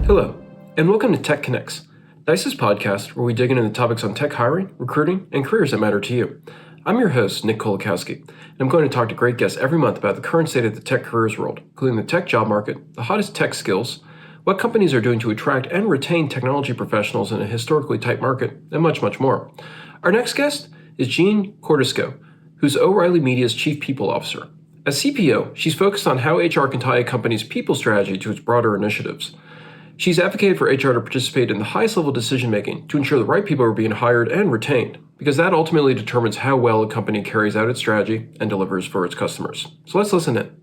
Hello, and welcome to Tech Connects, Dice's podcast where we dig into the topics on tech hiring, recruiting, and careers that matter to you. I'm your host, Nick Kolakowski, and I'm going to talk to great guests every month about the current state of the tech careers world, including the tech job market, the hottest tech skills, what companies are doing to attract and retain technology professionals in a historically tight market, and much, much more. Our next guest is Jeanne Cordisco, who's O'Reilly Media's Chief People Officer. As CPO, she's focused on how HR can tie a company's people strategy to its broader initiatives. She's advocated for HR to participate in the highest level decision-making to ensure the right people are being hired and retained, because that ultimately determines how well a company carries out its strategy and delivers for its customers. So let's listen in.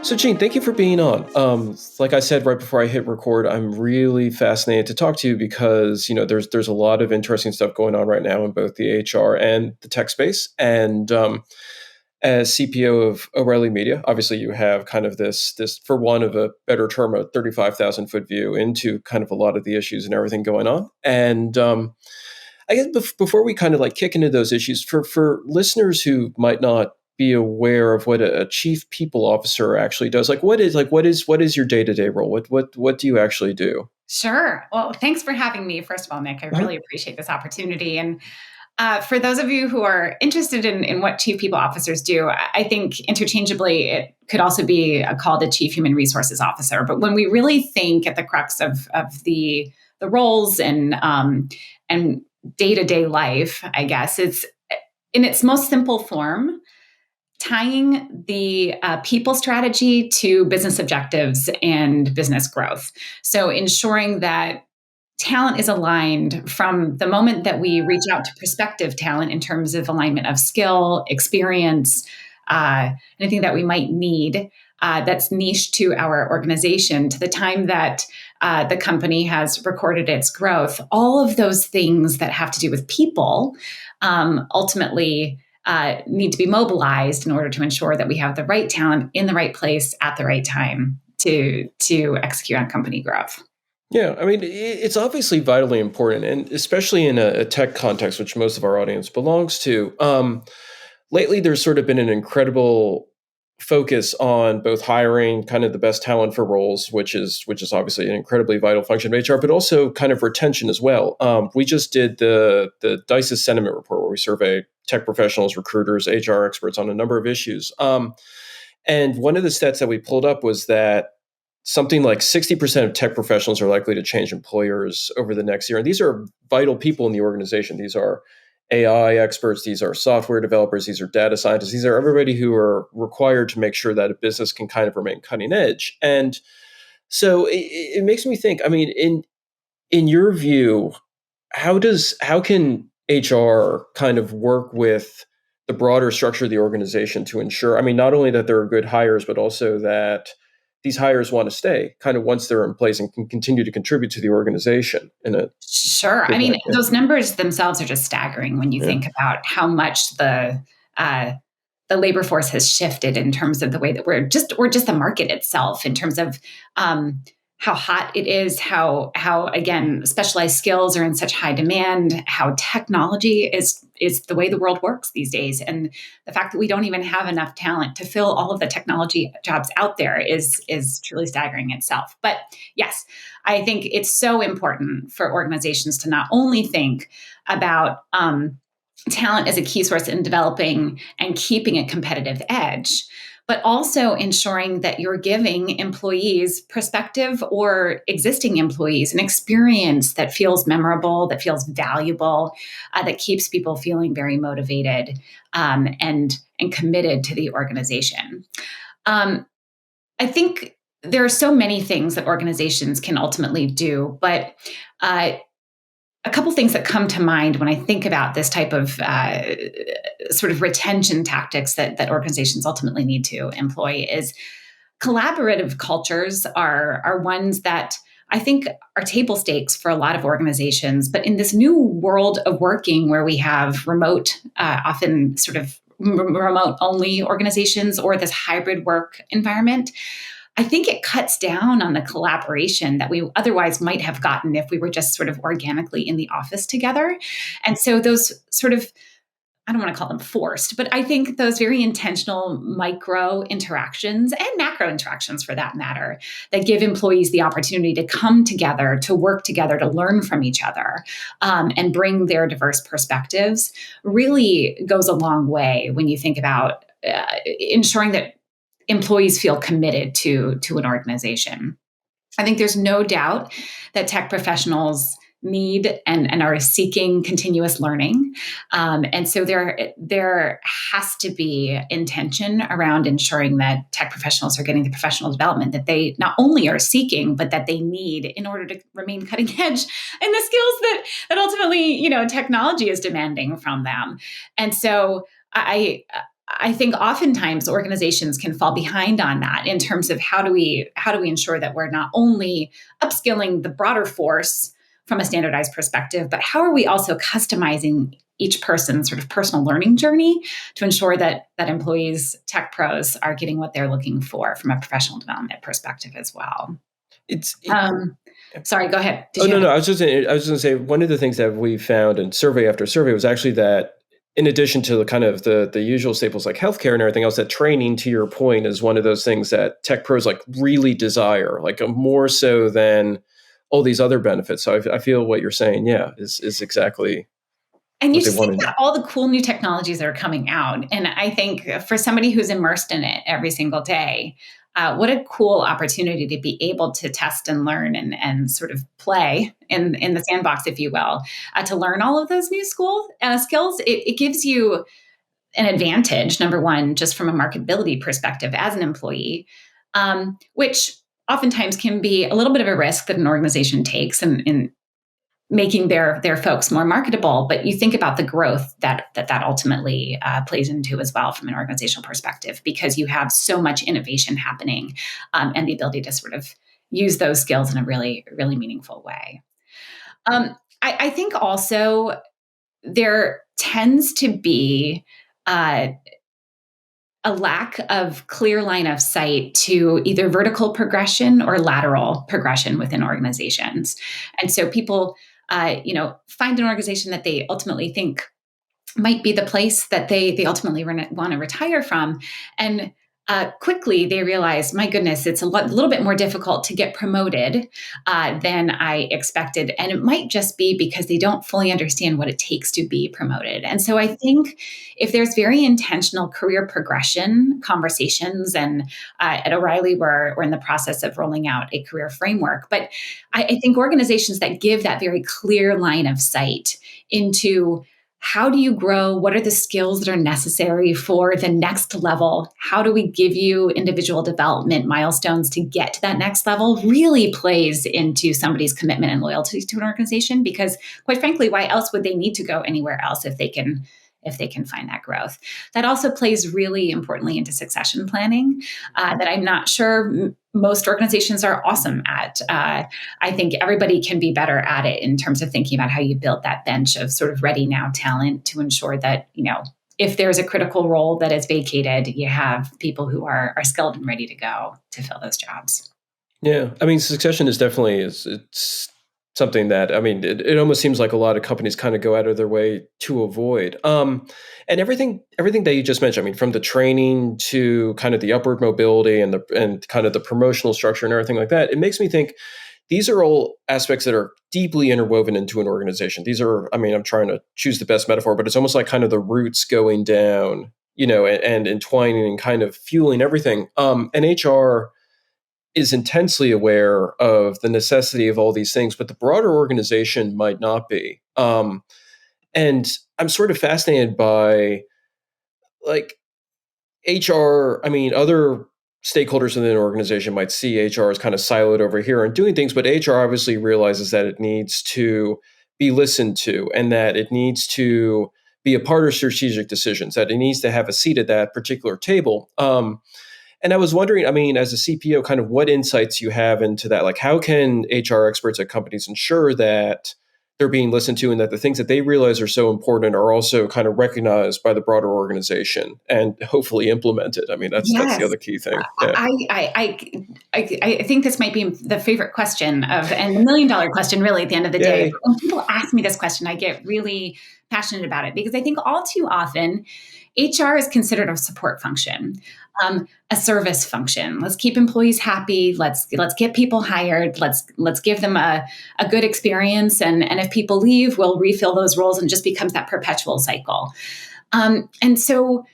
So, Jeanne, thank you for being on. Like I said right before I hit record, I'm really fascinated to talk to you because there's a lot of interesting stuff going on right now in both the HR and the tech space. And as CPO of O'Reilly Media, obviously you have kind of this, for want of a better term, a 35,000 foot view into kind of a lot of the issues and everything going on. And I guess before we kind of like kick into those issues, for listeners who might not be aware of what a chief people officer actually does, what is your day-to-day role? What do you actually do? Sure. Well, thanks for having me. First of all, Nick, I really appreciate this opportunity. And for those of you who are interested in what chief people officers do, I think interchangeably it could also be called a chief human resources officer. But when we really think at the crux of the roles and day-to-day life, I guess it's in its most simple form, tying the people strategy to business objectives and business growth. So ensuring that talent is aligned from the moment that we reach out to prospective talent in terms of alignment of skill, experience, anything that we might need that's niche to our organization, to the time that the company has recorded its growth. All of those things that have to do with people ultimately need to be mobilized in order to ensure that we have the right talent in the right place at the right time to execute on company growth. Yeah, I mean, it's obviously vitally important, and especially in a tech context, which most of our audience belongs to. Lately, there's sort of been an incredible focus on both hiring kind of the best talent for roles, which is obviously an incredibly vital function of HR, but also kind of retention as well. We just did the Dice's sentiment report where we survey tech professionals, recruiters, HR experts on a number of issues. And one of the stats that we pulled up was that something like 60% of tech professionals are likely to change employers over the next year. And these are vital people in the organization. These are AI experts, these are software developers, these are data scientists, these are everybody who are required to make sure that a business can kind of remain cutting edge. And so it makes me think, I mean, in your view, how can HR kind of work with the broader structure of the organization to ensure, I mean, not only that there are good hires, but also that these hires want to stay kind of once they're in place and can continue to contribute to the organization in a Sure. I mean, those numbers themselves are just staggering when you think about how much the labor force has shifted in terms of the way that we're just the market itself, in terms of how hot it is, how again, specialized skills are in such high demand, how technology is the way the world works these days. And the fact that we don't even have enough talent to fill all of the technology jobs out there is truly staggering itself. But yes, I think it's so important for organizations to not only think about talent as a key source in developing and keeping a competitive edge, but also ensuring that you're giving employees, prospective or existing employees, an experience that feels memorable, that feels valuable, that keeps people feeling very motivated and committed to the organization. I think there are so many things that organizations can ultimately do, but a couple things that come to mind when I think about this type of sort of retention tactics that organizations ultimately need to employ is collaborative cultures are ones that I think are table stakes for a lot of organizations. But in this new world of working where we have remote, often sort of remote only organizations or this hybrid work environment, I think it cuts down on the collaboration that we otherwise might have gotten if we were just sort of organically in the office together. And so those sort of, I don't want to call them forced, but I think those very intentional micro interactions and macro interactions for that matter, that give employees the opportunity to come together, to work together, to learn from each other, and bring their diverse perspectives really goes a long way when you think about ensuring that employees feel committed to an organization. I think there's no doubt that tech professionals need and are seeking continuous learning. And so there has to be intention around ensuring that tech professionals are getting the professional development that they not only are seeking, but that they need in order to remain cutting edge in the skills that ultimately, technology is demanding from them. And so I think oftentimes organizations can fall behind on that in terms of how do we ensure that we're not only upskilling the broader force from a standardized perspective, but how are we also customizing each person's sort of personal learning journey to ensure that employees, tech pros, are getting what they're looking for from a professional development perspective as well. Sorry, go ahead. No. I was just going to say one of the things that we found in survey after survey was actually that, in addition to the kind of the usual staples like healthcare and everything else, that training, to your point, is one of those things that tech pros like really desire, like more so than all these other benefits. So I feel what you're saying, is exactly. And you just think about all the cool new technologies that are coming out. And I think for somebody who's immersed in it every single day, what a cool opportunity to be able to test and learn and sort of play in the sandbox, if you will, to learn all of those new skills. It gives you an advantage, number one, just from a marketability perspective as an employee, which oftentimes can be a little bit of a risk that an organization takes in making their folks more marketable. But you think about the growth that ultimately plays into as well from an organizational perspective, because you have so much innovation happening, and the ability to sort of use those skills in a really, really meaningful way. I think also there tends to be a lack of clear line of sight to either vertical progression or lateral progression within organizations. And so people, find an organization that they ultimately think might be the place that they ultimately want to retire from. And quickly they realize, my goodness, it's a little bit more difficult to get promoted than I expected. And it might just be because they don't fully understand what it takes to be promoted. And so I think if there's very intentional career progression conversations, and at O'Reilly, we're in the process of rolling out a career framework, but I think organizations that give that very clear line of sight into how do you grow? What are the skills that are necessary for the next level? How do we give you individual development milestones to get to that next level? Really plays into somebody's commitment and loyalty to an organization, because quite frankly, why else would they need to go anywhere else if they can find that growth? That also plays really importantly into succession planning, that I'm not sure most organizations are awesome at. I think everybody can be better at it in terms of thinking about how you build that bench of sort of ready now talent to ensure that, if there's a critical role that is vacated, you have people who are skilled and ready to go to fill those jobs. Yeah. I mean, succession is definitely, it's something that, I mean, it almost seems like a lot of companies kind of go out of their way to avoid. And everything that you just mentioned, I mean, from the training to kind of the upward mobility and kind of the promotional structure and everything like that, it makes me think these are all aspects that are deeply interwoven into an organization. These are, I mean, I'm trying to choose the best metaphor, but it's almost like kind of the roots going down, and entwining and kind of fueling everything. And HR is intensely aware of the necessity of all these things, but the broader organization might not be. And I'm sort of fascinated by like HR. I mean, other stakeholders within an organization might see HR as kind of siloed over here and doing things, but HR obviously realizes that it needs to be listened to and that it needs to be a part of strategic decisions, that it needs to have a seat at that particular table. And I was wondering, I mean, as a CPO, kind of what insights you have into that? Like, how can HR experts at companies ensure that they're being listened to, and that the things that they realize are so important are also kind of recognized by the broader organization and hopefully implemented. I mean, that's the Yes. other key thing. Yeah. I think this might be the favorite question and the $1,000,000 question, really, at the end of the day. Yay. When people ask me this question, I get really passionate about it because I think all too often HR is considered a support function, a service function. Let's keep employees happy. Let's get people hired. Let's give them a good experience. And if people leave, we'll refill those roles, and it just becomes that perpetual cycle. And so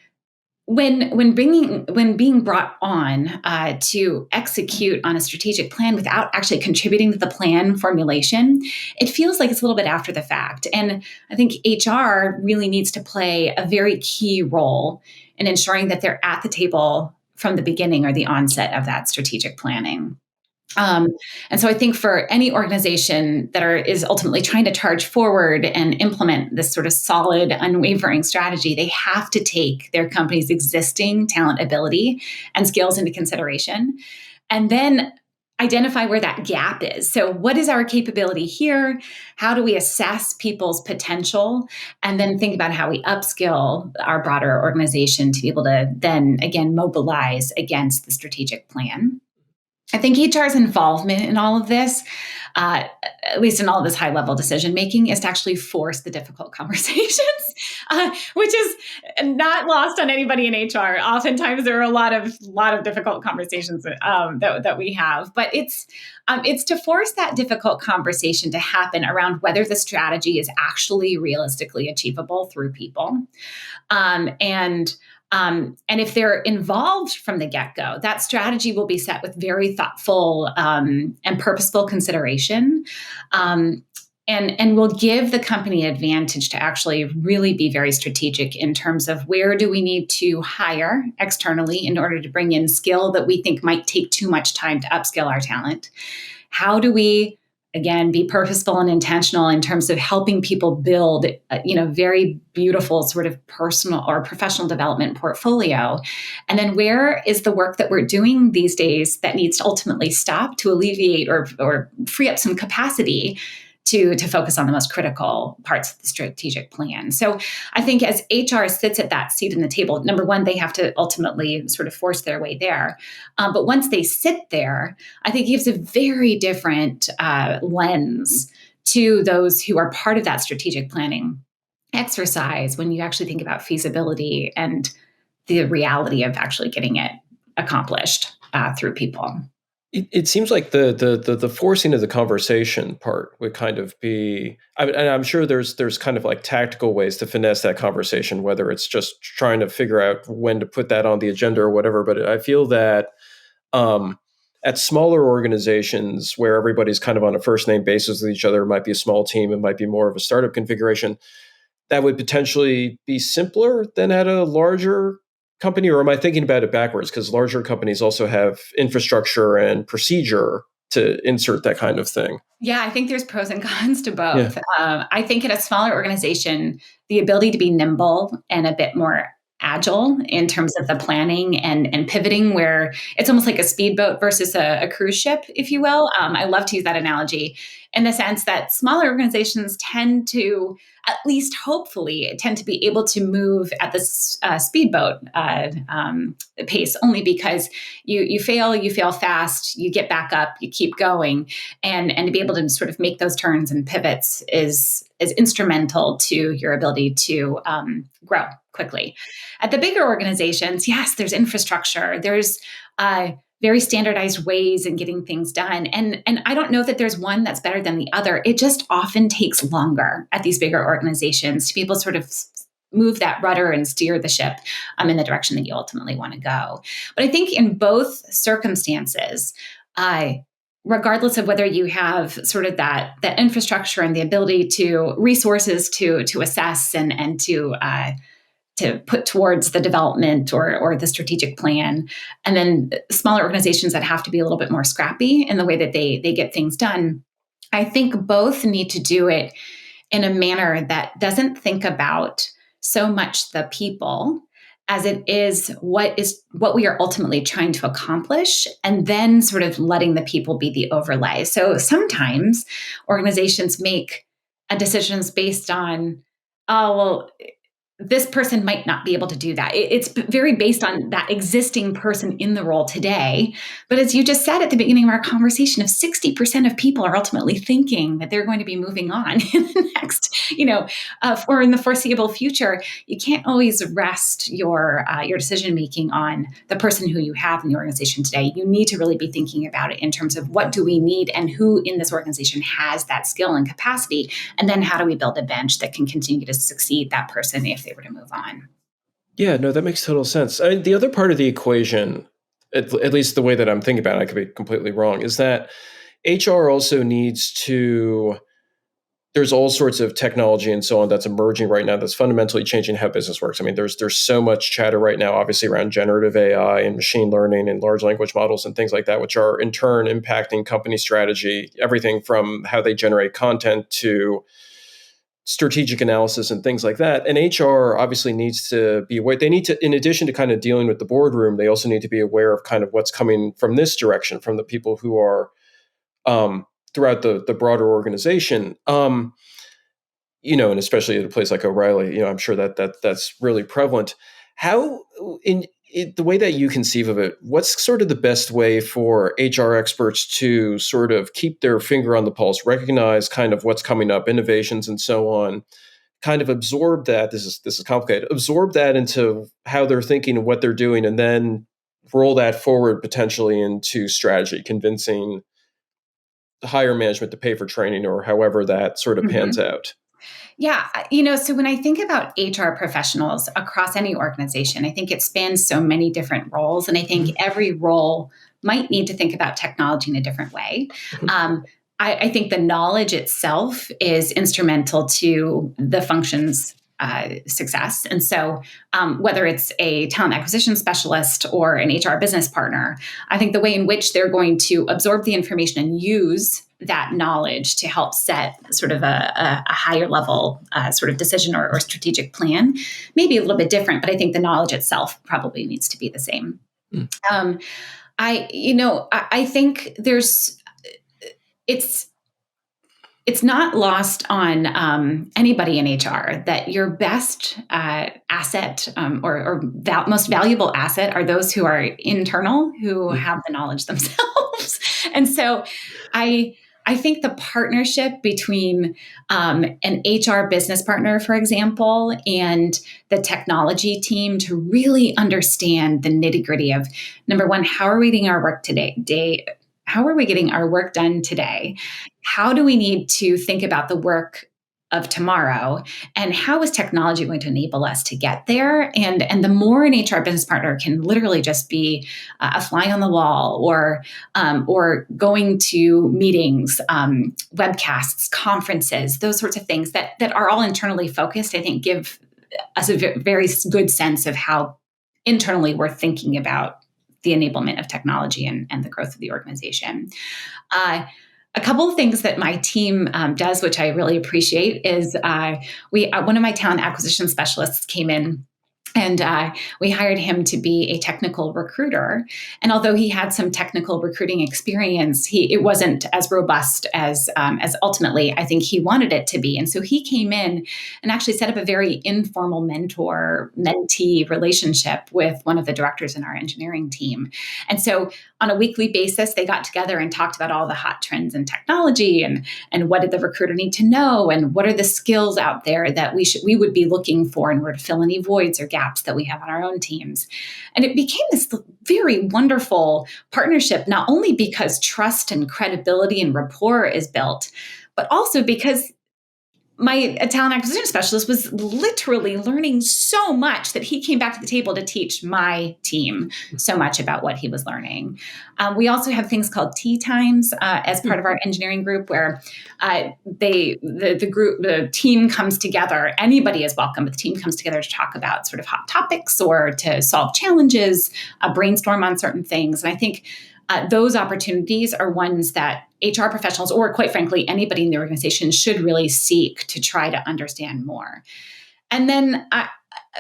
when being brought on to execute on a strategic plan without actually contributing to the plan formulation, it feels like it's a little bit after the fact. And I think HR really needs to play a very key role in ensuring that they're at the table from the beginning or the onset of that strategic planning. And so I think for any organization that is ultimately trying to charge forward and implement this sort of solid, unwavering strategy, they have to take their company's existing talent, ability, and skills into consideration, and then identify where that gap is. So what is our capability here? How do we assess people's potential? And then think about how we upskill our broader organization to be able to then again mobilize against the strategic plan. I think HR's involvement in all of this, at least in all of this high-level decision-making, is to actually force the difficult conversations, which is not lost on anybody in HR. Oftentimes, there are a lot of difficult conversations that we have, but it's to force that difficult conversation to happen around whether the strategy is actually realistically achievable through people, and if they're involved from the get-go, that strategy will be set with very thoughtful and purposeful consideration, and will give the company advantage to actually really be very strategic in terms of where do we need to hire externally in order to bring in skill that we think might take too much time to upskill our talent. How do we again, be purposeful and intentional in terms of helping people build, very beautiful sort of personal or professional development portfolio. And then where is the work that we're doing these days that needs to ultimately stop to alleviate or free up some capacity to focus on the most critical parts of the strategic plan. So I think as HR sits at that seat in the table, number one, they have to ultimately sort of force their way there. But once they sit there, I think it gives a very different lens to those who are part of that strategic planning exercise when you actually think about feasibility and the reality of actually getting it accomplished through people. It seems like the forcing of the conversation part would kind of be, and I'm sure there's kind of like tactical ways to finesse that conversation, whether it's just trying to figure out when to put that on the agenda or whatever. But I feel that at smaller organizations where everybody's kind of on a first name basis with each other, it might be a small team, it might be more of a startup configuration, that would potentially be simpler than at a larger company, or am I thinking about it backwards? Because larger companies also have infrastructure and procedure to insert that kind of thing. Yeah, I think there's pros and cons to both. Yeah. I think in a smaller organization, the ability to be nimble and a bit more agile in terms of the planning and pivoting, where it's almost like a speedboat versus a cruise ship, if you will. I love to use that analogy in the sense that smaller organizations tend to, at least hopefully, tend to be able to move at this speedboat pace, only because you fail fast, you get back up, you keep going, and to be able to sort of make those turns and pivots is instrumental to your ability to grow quickly. At the bigger organizations, yes, there's infrastructure, there's very standardized ways in getting things done. And I don't know that there's one that's better than the other. It just often takes longer at these bigger organizations to be able to sort of move that rudder and steer the ship in the direction that you ultimately want to go. But I think in both circumstances, regardless of whether you have sort of that infrastructure and the ability to resources to assess and to put towards the development or the strategic plan. And then smaller organizations that have to be a little bit more scrappy in the way that they get things done. I think both need to do it in a manner that doesn't think about so much the people as it is what we are ultimately trying to accomplish, and then sort of letting the people be the overlay. So sometimes organizations make decisions based on, oh, well, this person might not be able to do that. It's very based on that existing person in the role today. But as you just said at the beginning of our conversation, if 60% of people are ultimately thinking that they're going to be moving on in the next, or in the foreseeable future, you can't always rest your decision making on the person who you have in the organization today. You need to really be thinking about it in terms of what do we need and who in this organization has that skill and capacity, and then how do we build a bench that can continue to succeed that person if they were to move on. Yeah, no, that makes total sense. I mean, the other part of the equation, at least the way that I'm thinking about it, I could be completely wrong, is that HR also needs to, there's all sorts of technology and so on that's emerging right now that's fundamentally changing how business works. I mean, there's so much chatter right now, obviously, around generative AI and machine learning and large language models and things like that, which are in turn impacting company strategy, everything from how they generate content to strategic analysis and things like that. And HR obviously needs to be aware. They need to, in addition to kind of dealing with the boardroom, they also need to be aware of kind of what's coming from this direction, from the people who are throughout the broader organization. And especially at a place like O'Reilly, I'm sure that's really prevalent. How in the way that you conceive of it, what's sort of the best way for HR experts to sort of keep their finger on the pulse, recognize kind of what's coming up, innovations and so on, kind of absorb that, this is complicated, absorb that into how they're thinking and what they're doing, and then roll that forward potentially into strategy, convincing the higher management to pay for training or however that sort of pans out? Yeah. So when I think about HR professionals across any organization, I think it spans so many different roles. And I think every role might need to think about technology in a different way. I think the knowledge itself is instrumental to the function's success. And so whether it's a talent acquisition specialist or an HR business partner, I think the way in which they're going to absorb the information and use that knowledge to help set sort of a higher level sort of decision or strategic plan may be a little bit different, but I think the knowledge itself probably needs to be the same. I think it's not lost on anybody in HR that your best asset or most valuable asset are those who are internal, who have the knowledge themselves. And so I think the partnership between an HR business partner, for example, and the technology team to really understand the nitty-gritty of, number one, how are we getting our work today? How are we getting our work done today? How do we need to think about the work of tomorrow? And how is technology going to enable us to get there? And the more an HR business partner can literally just be a fly on the wall or going to meetings, webcasts, conferences, those sorts of things that are all internally focused, I think give us a very good sense of how internally we're thinking about the enablement of technology and the growth of the organization. A couple of things that my team does, which I really appreciate, is one of my talent acquisition specialists came in, and we hired him to be a technical recruiter. And although he had some technical recruiting experience, it wasn't as robust as ultimately I think he wanted it to be. And so he came in and actually set up a very informal mentor-mentee relationship with one of the directors in our engineering team. And so on a weekly basis, they got together and talked about all the hot trends in technology and what did the recruiter need to know and what are the skills out there that we would be looking for in order to fill any voids or gaps that we have on our own teams. And it became this very wonderful partnership, not only because trust and credibility and rapport is built, but also because my talent acquisition specialist was literally learning so much that he came back to the table to teach my team so much about what he was learning. We also have things called tea times as part of our engineering group, where the team comes together. Anybody is welcome, but the team comes together to talk about sort of hot topics or to solve challenges, brainstorm on certain things. And I think those opportunities are ones that HR professionals, or quite frankly, anybody in the organization should really seek to try to understand more. And then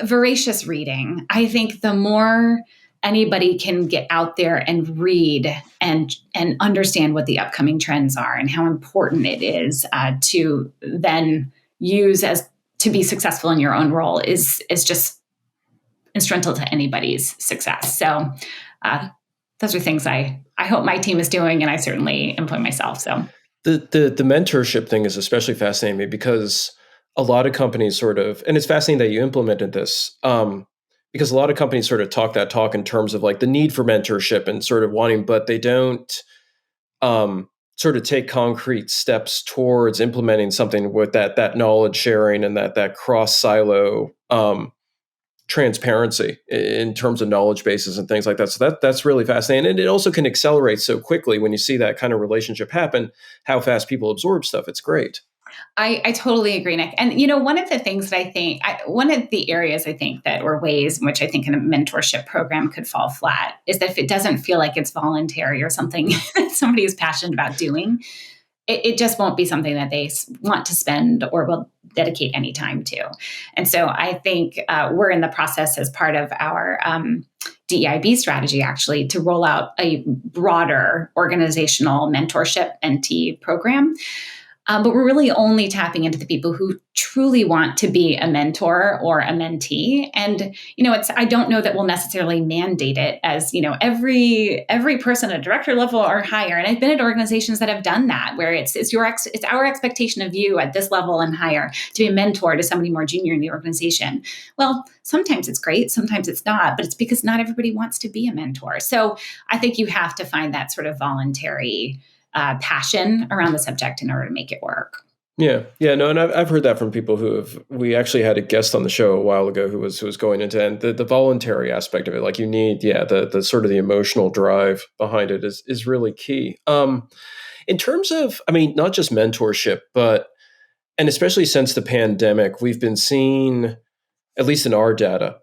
voracious reading. I think the more anybody can get out there and read and understand what the upcoming trends are and how important it is to then use as to be successful in your own role is just instrumental to anybody's success. So those are things I hope my team is doing, and I certainly employ myself. So the mentorship thing is especially fascinating to me because a lot of companies sort of, and it's fascinating that you implemented this, because a lot of companies sort of talk that talk in terms of like the need for mentorship and sort of wanting, but they don't sort of take concrete steps towards implementing something with that knowledge sharing and that cross silo transparency in terms of knowledge bases and things like that. So that's really fascinating. And it also can accelerate so quickly when you see that kind of relationship happen, how fast people absorb stuff. It's great. I totally agree, Nick. And, one of the things that one of the areas I think that, or ways in which I think a mentorship program could fall flat is that if it doesn't feel like it's voluntary or something that somebody is passionate about doing, it just won't be something that they want to spend or will dedicate any time to. And so I think we're in the process as part of our DEIB strategy, actually, to roll out a broader organizational mentorship NT program. But we're really only tapping into the people who truly want to be a mentor or a mentee. And, I don't know that we'll necessarily mandate it as, every person at director level or higher. And I've been at organizations that have done that, where it's our expectation of you at this level and higher to be a mentor to somebody more junior in the organization. Well, sometimes it's great, sometimes it's not, but it's because not everybody wants to be a mentor. So I think you have to find that sort of voluntary passion around the subject in order to make it work. Yeah. No, and I've heard that from people we actually had a guest on the show a while ago who was going into, and the voluntary aspect of it, like you need, the sort of the emotional drive behind it is really key. In terms of, not just mentorship, and especially since the pandemic, we've been seeing, at least in our data,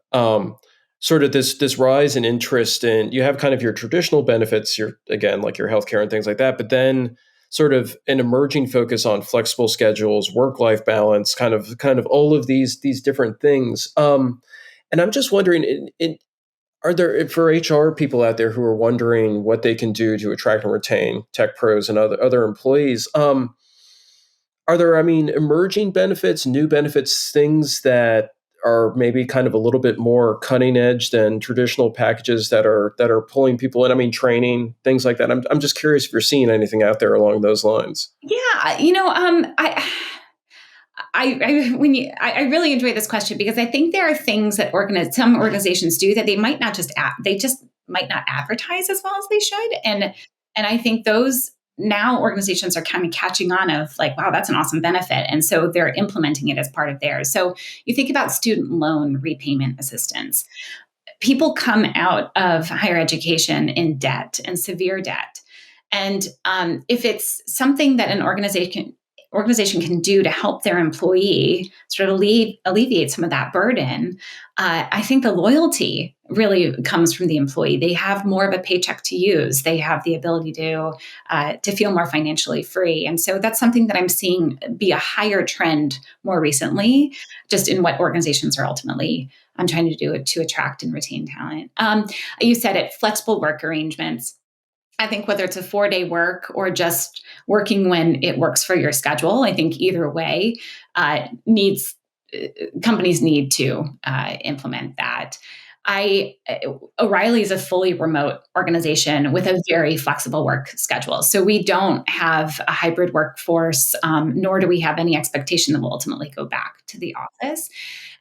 sort of this rise in interest in, you have kind of your traditional benefits, like your healthcare and things like that, but then sort of an emerging focus on flexible schedules, work-life balance, kind of all of these different things. And I'm just wondering, are there, for HR people out there who are wondering what they can do to attract and retain tech pros and other employees, are there, emerging benefits, new benefits, things that are maybe kind of a little bit more cutting edge than traditional packages that are pulling people in? Training, things like that. I'm just curious if you're seeing anything out there along those lines. Yeah, I really enjoy this question because I think there are things that some organizations do that they might not they just might not advertise as well as they should, and I think those. Now organizations are kind of catching on of like, wow, that's an awesome benefit. And so they're implementing it as part of theirs. So you think about student loan repayment assistance. People come out of higher education in debt and severe debt. And if it's something that an organization can do to help their employee sort of alleviate some of that burden, I think the loyalty really comes from the employee. They have more of a paycheck to use. They have the ability to feel more financially free. And so that's something that I'm seeing be a higher trend more recently, just in what organizations are ultimately trying to do to attract and retain talent. You said it, flexible work arrangements. I think whether it's a 4-day work or just working when it works for your schedule, I think either way companies need to implement that. O'Reilly is a fully remote organization with a very flexible work schedule. So we don't have a hybrid workforce, nor do we have any expectation that we'll ultimately go back to the office.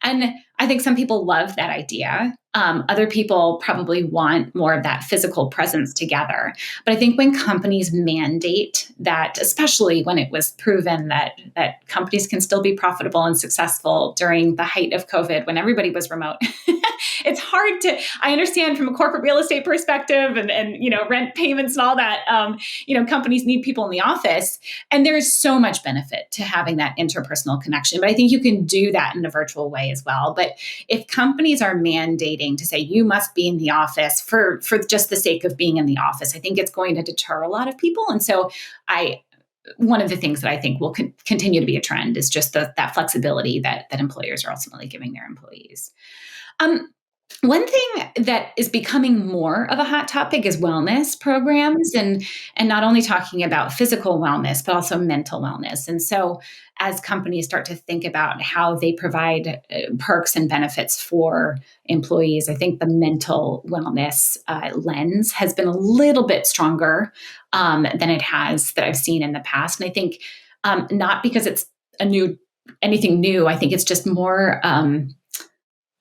And I think some people love that idea. Other people probably want more of that physical presence together. But I think when companies mandate that, especially when it was proven that companies can still be profitable and successful during the height of COVID, when everybody was remote, it's hard to, I understand from a corporate real estate perspective and rent payments and all that, companies need people in the office. And there's so much benefit to having that interpersonal connection. But I think you can do that in a virtual way as well. But if companies are mandating to say you must be in the office for just the sake of being in the office, I think it's going to deter a lot of people. And so one of the things that I think will continue to be a trend is just that flexibility that employers are ultimately giving their employees. One thing that is becoming more of a hot topic is wellness programs, and not only talking about physical wellness but also mental wellness. And so as companies start to think about how they provide perks and benefits for employees, I think the mental wellness lens has been a little bit stronger than it has that I've seen in the past. And I think not because it's anything new. I think it's just more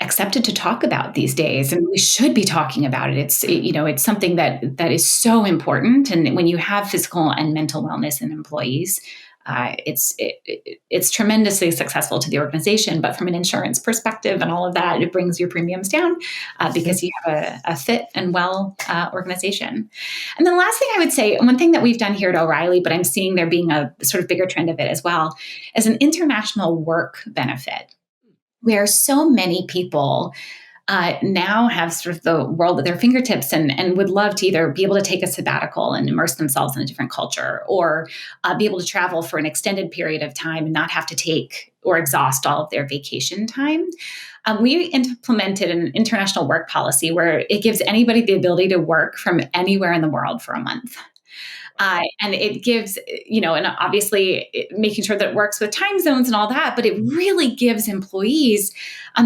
accepted to talk about these days, and we should be talking about it. It's something that is so important, and when you have physical and mental wellness in employees, it's tremendously successful to the organization. But from an insurance perspective and all of that, it brings your premiums down because you have a fit and well organization. And then the last thing I would say, one thing that we've done here at O'Reilly, but I'm seeing there being a sort of bigger trend of it as well, is an international work benefit, where so many people now have sort of the world at their fingertips and would love to either be able to take a sabbatical and immerse themselves in a different culture, or be able to travel for an extended period of time and not have to take or exhaust all of their vacation time. We implemented an international work policy where it gives anybody the ability to work from anywhere in the world for a month. And it gives, and obviously making sure that it works with time zones and all that, but it really gives employees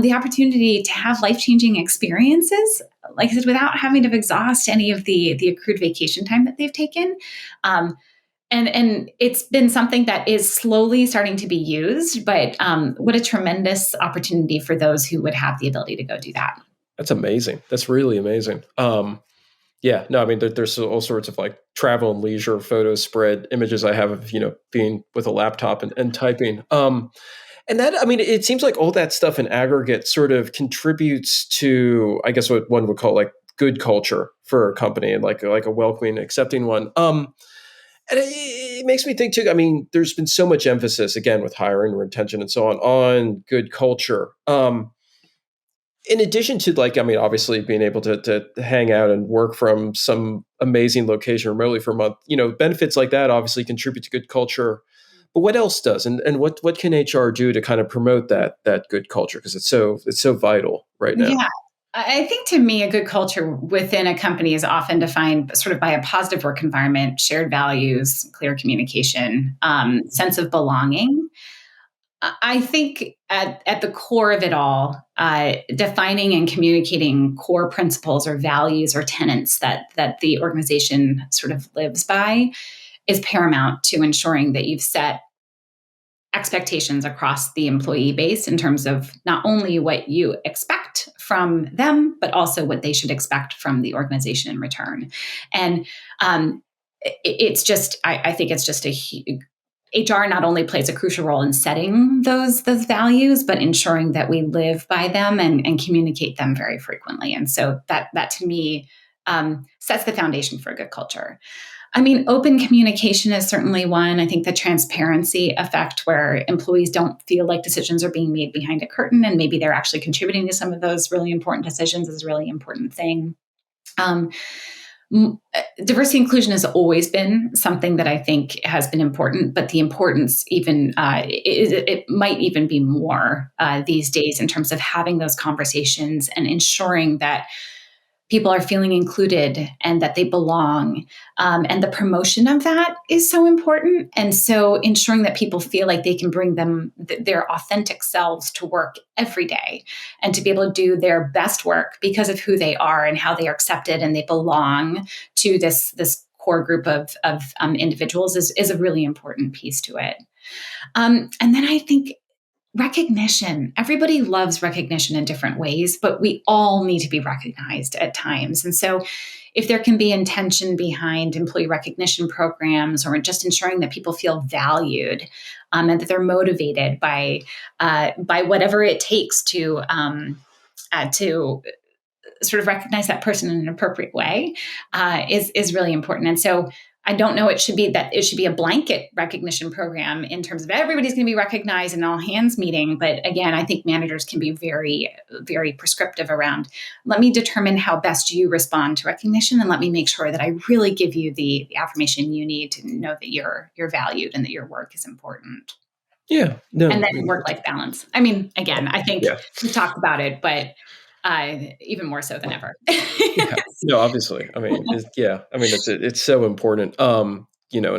the opportunity to have life-changing experiences, like I said, without having to exhaust any of the accrued vacation time that they've taken. And it's been something that is slowly starting to be used, but what a tremendous opportunity for those who would have the ability to go do that. That's amazing. That's really amazing. Yeah, no, I mean, there's all sorts of like travel and leisure photos, spread images I have of, being with a laptop and typing. And that, I mean, it seems like all that stuff in aggregate sort of contributes to, I guess, what one would call like good culture for a company, and like a welcoming, accepting one. And it makes me think too, I mean, there's been so much emphasis, again, with hiring, retention and so on good culture. In addition to, like, I mean, obviously being able to hang out and work from some amazing location remotely for a month, benefits like that obviously contribute to good culture. But what else does, and what can HR do to kind of promote that good culture? Because it's so vital right now. Yeah. I think, to me, a good culture within a company is often defined sort of by a positive work environment, shared values, clear communication, sense of belonging. I think at the core of it all, defining and communicating core principles or values or tenets that the organization sort of lives by is paramount to ensuring that you've set expectations across the employee base in terms of not only what you expect from them, but also what they should expect from the organization in return. And it's just, I think it's just HR not only plays a crucial role in setting those values, but ensuring that we live by them and communicate them very frequently. And so that to me sets the foundation for a good culture. I mean, open communication is certainly one. I think the transparency effect, where employees don't feel like decisions are being made behind a curtain and maybe they're actually contributing to some of those really important decisions, is a really important thing. Diversity inclusion has always been something that I think has been important, but the importance even it might even be more these days in terms of having those conversations and ensuring that people are feeling included and that they belong. And the promotion of that is so important. And so ensuring that people feel like they can bring their authentic selves to work every day and to be able to do their best work because of who they are and how they are accepted and they belong to this core group of individuals is a really important piece to it. And then I think recognition. Everybody loves recognition in different ways, but we all need to be recognized at times. And so if there can be intention behind employee recognition programs, or just ensuring that people feel valued and that they're motivated by whatever it takes to sort of recognize that person in an appropriate way, is really important. And so I don't know, it should be a blanket recognition program in terms of everybody's going to be recognized in all hands meeting. But again, I think managers can be very, very prescriptive around, let me determine how best you respond to recognition, and let me make sure that I really give you the affirmation you need to know that you're valued and that your work is important. Yeah. No. And then work-life balance. I mean, again, I think we talked about it, but even more so than ever. Yeah. No, obviously. I mean, it's so important. And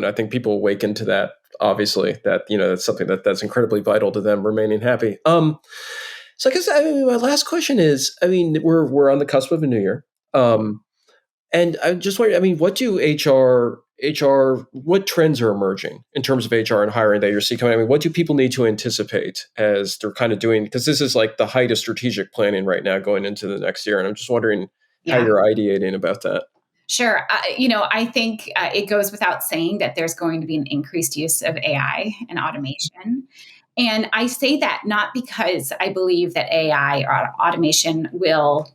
I think people awaken to that, obviously, that, that's something that's incredibly vital to them remaining happy. So I guess, my last question is, we're on the cusp of a new year. And I'm just wondering, what do what trends are emerging in terms of HR and hiring that you're seeing coming? What do people need to anticipate as they're kind of doing, because this is like the height of strategic planning right now going into the next year. And I'm just wondering how Yeah. you're ideating about that. Sure. I think it goes without saying that there's going to be an increased use of AI and automation. And I say that not because I believe that AI or automation will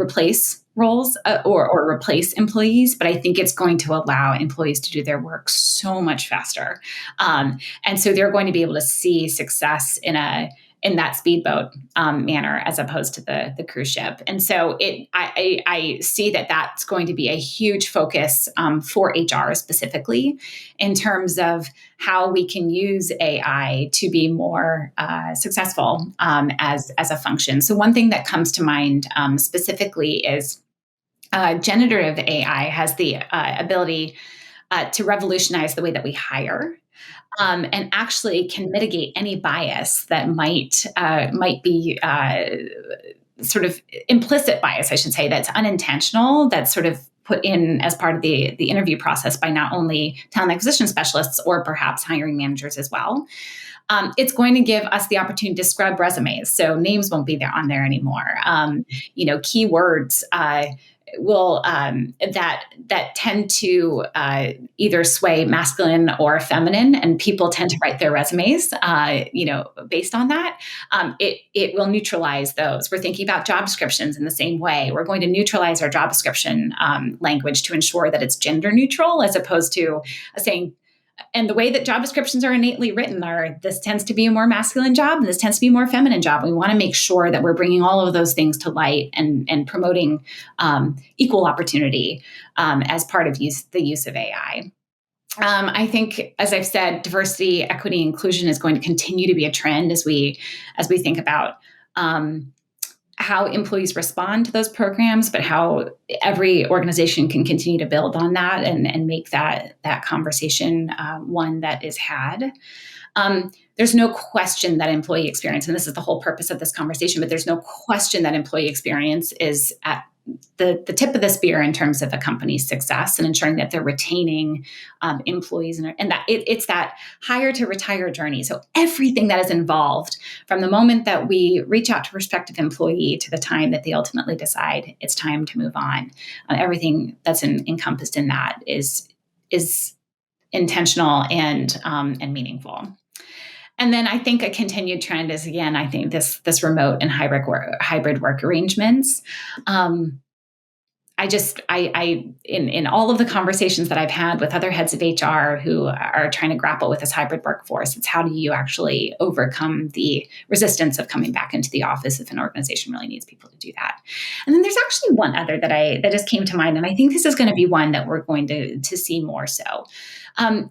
replace roles or replace employees, but I think it's going to allow employees to do their work so much faster, and so they're going to be able to see success in that speedboat manner as opposed to the cruise ship. And so I see that that's going to be a huge focus for HR specifically in terms of how we can use AI to be more successful as a function. So one thing that comes to mind specifically is generative AI has the ability to revolutionize the way that we hire. And actually can mitigate any bias that might be sort of implicit bias, I should say, that's unintentional, that's sort of put in as part of the interview process by not only talent acquisition specialists or perhaps hiring managers as well. It's going to give us the opportunity to scrub resumes, so names won't be there on there anymore. Keywords will that tend to either sway masculine or feminine, and people tend to write their resumes, based on that. It will neutralize those. We're thinking about job descriptions in the same way. We're going to neutralize our job description language to ensure that it's gender neutral, as opposed to saying. And the way that job descriptions are innately written are, this tends to be a more masculine job and this tends to be a more feminine job. We want to make sure that we're bringing all of those things to light and promoting equal opportunity as part of the use of AI. I think, as I've said, diversity, equity, inclusion is going to continue to be a trend as we think about how employees respond to those programs, but how every organization can continue to build on that and make that conversation one that is had. There's no question that employee experience, and this is the whole purpose of this conversation, but there's no question that employee experience is at the tip of the spear in terms of a company's success and ensuring that they're retaining employees, and that it's that hire to retire journey. So everything that is involved from the moment that we reach out to a prospective employee to the time that they ultimately decide it's time to move on, everything that's encompassed in that is intentional and meaningful. And then I think a continued trend is, again, I think this remote and hybrid work arrangements. In all of the conversations that I've had with other heads of HR who are trying to grapple with this hybrid workforce, it's how do you actually overcome the resistance of coming back into the office if an organization really needs people to do that. And then there's actually one other that just came to mind, and I think this is going to be one that we're going to see more so,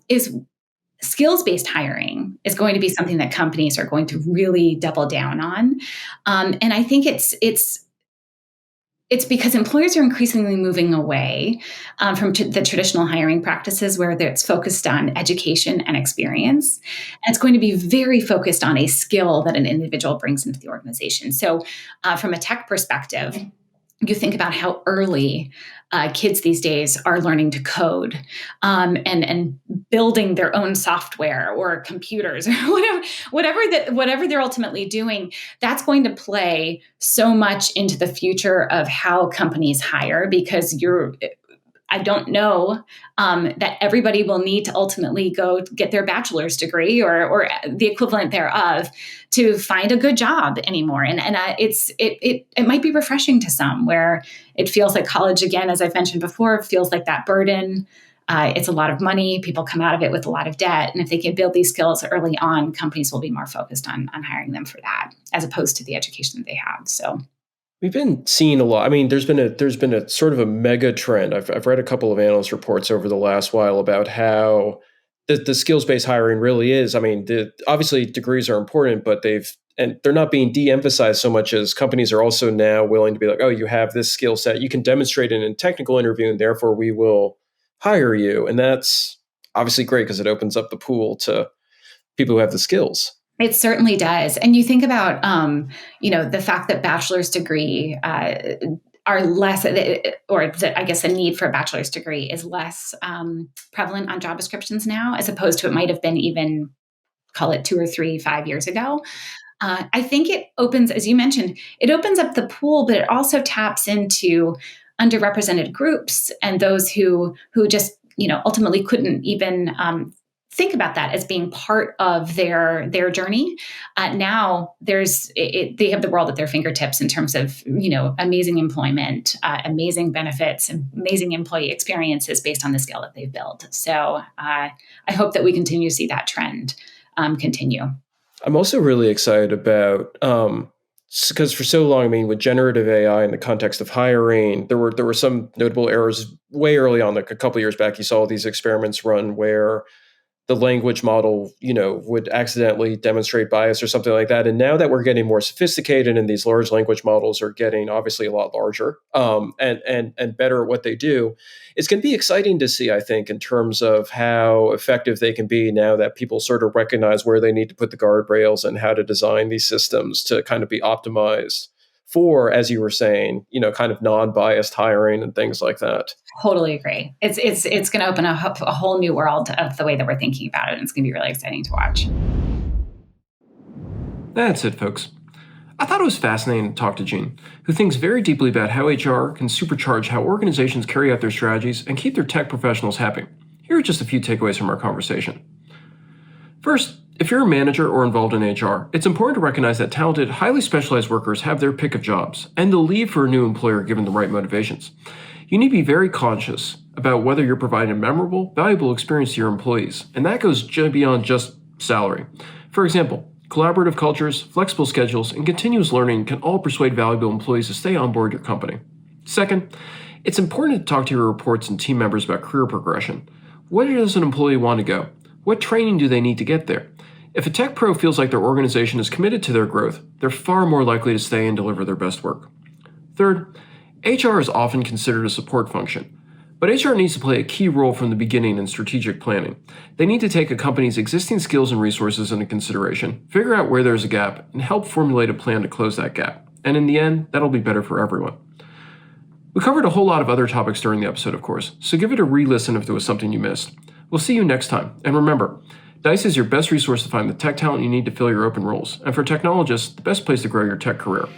is skills-based hiring is going to be something that companies are going to really double down on. And I think it's because employers are increasingly moving away from the traditional hiring practices where it's focused on education and experience. And it's going to be very focused on a skill that an individual brings into the organization. So from a tech perspective, you think about how early kids these days are learning to code and building their own software or computers or whatever they're ultimately doing. That's going to play so much into the future of how companies hire, because I don't know that everybody will need to ultimately go get their bachelor's degree or the equivalent thereof to find a good job anymore. And it might be refreshing to some, where it feels like college, again, as I've mentioned before, feels like that burden. It's a lot of money. People come out of it with a lot of debt. And if they can build these skills early on, companies will be more focused on hiring them for that, as opposed to the education that they have. So we've been seeing a lot. There's been a sort of a mega trend. I've read a couple of analyst reports over the last while about how the skills-based hiring really is. Obviously degrees are important, but they've and they're not being de-emphasized so much as companies are also now willing to be like, oh, you have this skill set, you can demonstrate it in a technical interview, and therefore we will hire you. And that's obviously great because it opens up the pool to people who have the skills. It certainly does. And you think about, the fact that bachelor's degree are less, I guess the need for a bachelor's degree is less prevalent on job descriptions now, as opposed to it might have been even, call it 2 or 3, 5 years ago. I think it opens, as you mentioned, it opens up the pool, but it also taps into underrepresented groups and those who just, ultimately couldn't even think about that as being part of their journey. Now they have the world at their fingertips in terms of, amazing employment, amazing benefits, amazing employee experiences based on the skill that they've built. So I hope that we continue to see that trend continue. I'm also really excited about, because for so long, I mean, with generative AI in the context of hiring, there were some notable errors way early on, like a couple of years back. You saw these experiments run where the language model, would accidentally demonstrate bias or something like that. And now that we're getting more sophisticated and these large language models are getting obviously a lot larger and better at what they do, it's going to be exciting to see, I think, in terms of how effective they can be now that people sort of recognize where they need to put the guardrails and how to design these systems to kind of be optimized for, as you were saying, kind of non-biased hiring and things like that. Totally agree. It's going to open a whole new world of the way that we're thinking about it. And it's going to be really exciting to watch. That's it, folks. I thought it was fascinating to talk to Jeanne, who thinks very deeply about how HR can supercharge how organizations carry out their strategies and keep their tech professionals happy. Here are just a few takeaways from our conversation. First, if you're a manager or involved in HR, it's important to recognize that talented, highly specialized workers have their pick of jobs, and they'll leave for a new employer given the right motivations. You need to be very conscious about whether you're providing a memorable, valuable experience to your employees, and that goes beyond just salary. For example, collaborative cultures, flexible schedules, and continuous learning can all persuade valuable employees to stay on board your company. Second, it's important to talk to your reports and team members about career progression. Where does an employee want to go? What training do they need to get there? If a tech pro feels like their organization is committed to their growth, they're far more likely to stay and deliver their best work. Third, HR is often considered a support function, but HR needs to play a key role from the beginning in strategic planning. They need to take a company's existing skills and resources into consideration, figure out where there's a gap, and help formulate a plan to close that gap. And in the end, that'll be better for everyone. We covered a whole lot of other topics during the episode, of course, so give it a re-listen if there was something you missed. We'll see you next time. And remember, Dice is your best resource to find the tech talent you need to fill your open roles. And for technologists, the best place to grow your tech career.